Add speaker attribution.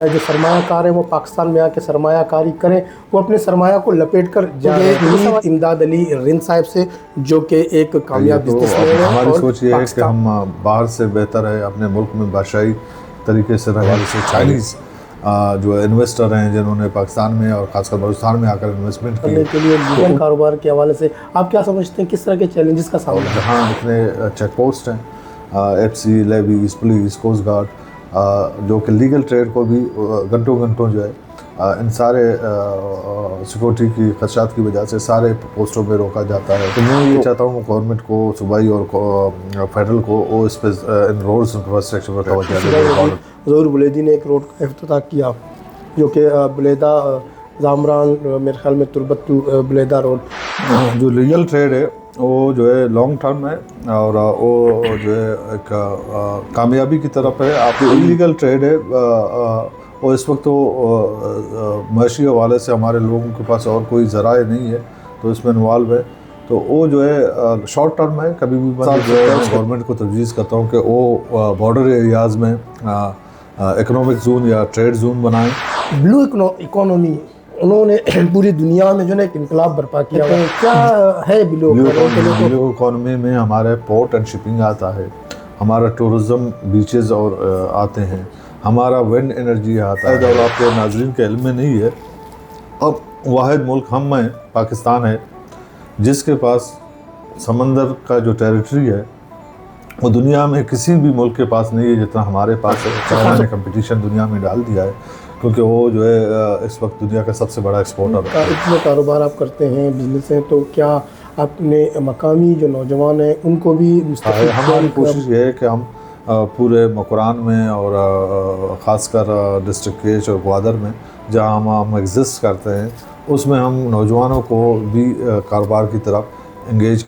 Speaker 1: جو سرمایہ کار ہیں وہ پاکستان میں آ کے سرمایہ کاری کریں، وہ اپنے سرمایہ کو لپیٹ کر جائیں۔ امداد علی رند صاحب سے جو کہ ایک کامیاب بزنس مین ہے،
Speaker 2: ہماری سوچ یہ ہے کہ ہم باہر سے بہتر ہے اپنے ملک میں بادشاہی طریقے سے رہے سے چائنیز جو انویسٹر ہیں جنہوں نے پاکستان میں اور خاص کر بلوچستان میں آ کر انویسٹمنٹ
Speaker 1: کرنے کے لیے لیگل کاروبار کے حوالے سے آپ کیا سمجھتے ہیں کس طرح کے چیلنجز کا سامنا ہے؟
Speaker 2: جہاں اتنے چیک پوسٹ ہیں، F C, levies, police, coast guard, جو کہ لیگل ٹریڈ کو بھی گھنٹوں گھنٹوں جو ہے ان سارے سیکورٹی کی خدشات کی وجہ سے سارے پوسٹوں پہ روکا جاتا ہے۔ تو میں یہ چاہتا ہوں گورنمنٹ کو، صوبائی اور فیڈرل کو، وہ اس پہ ان روڈز انفراسٹرکچر پر توجہ دے۔
Speaker 1: ظہور بلیدی نے ایک روڈ کا افتتاح کیا جو کہ بلیدہ زامران، میرے خیال میں تربت ٹو بلیدہ روڈ۔
Speaker 2: جو لیگل ٹریڈ ہے وہ جو ہے لانگ ٹرم ہے اور وہ جو ہے ایک کامیابی کی طرف ہے۔ آپ جو انلیگل ٹریڈ ہے وہ اس وقت تو معاشی حوالے سے ہمارے لوگوں کے پاس اور کوئی ذرائع نہیں ہے تو اس میں انوالو ہے، تو وہ جو ہے شارٹ ٹرم ہے۔ کبھی بھی میں جو ہے گورنمنٹ کو تجویز کرتا ہوں کہ وہ بارڈر ایریاز میں اکنامک زون یا ٹریڈ زون بنائیں۔
Speaker 1: بلو اکانومی انہوں نے پوری دنیا میں جو ہے ایک انقلاب برپا کیا ہے، کیا ہے بلو اکانومی؟
Speaker 2: بلو اکانومی میں ہمارے پورٹ اینڈ شپنگ آتا ہے، ہمارا ٹورزم بیچز اور آتے ہیں، ہمارا ونڈ انرجی آتا ہے۔ اور آپ کے ناظرین کے علم میں نہیں ہے، اب واحد ملک ہم ہیں، پاکستان ہے، جس کے پاس سمندر کا جو ٹیریٹری ہے وہ دنیا میں کسی بھی ملک کے پاس نہیں ہے جتنا ہمارے پاس ہے۔ چائنا نے کمپٹیشن دنیا میں ڈال دیا ہے کیونکہ وہ جو ہے اس وقت دنیا کا سب سے بڑا ایکسپورٹر ہے۔
Speaker 1: اتنے کاروبار آپ کرتے ہیں، بزنس ہیں، تو کیا آپ نے مقامی جو نوجوان ہیں ان کو بھی مستقل؟
Speaker 2: ہماری کوشش یہ ہے کہ ہم پورے مکران میں اور خاص کر ڈسٹرکٹ کیچ اور گوادر میں جہاں ہم ایگزسٹ کرتے ہیں اس میں ہم نوجوانوں کو بھی کاروبار کی طرف انگیج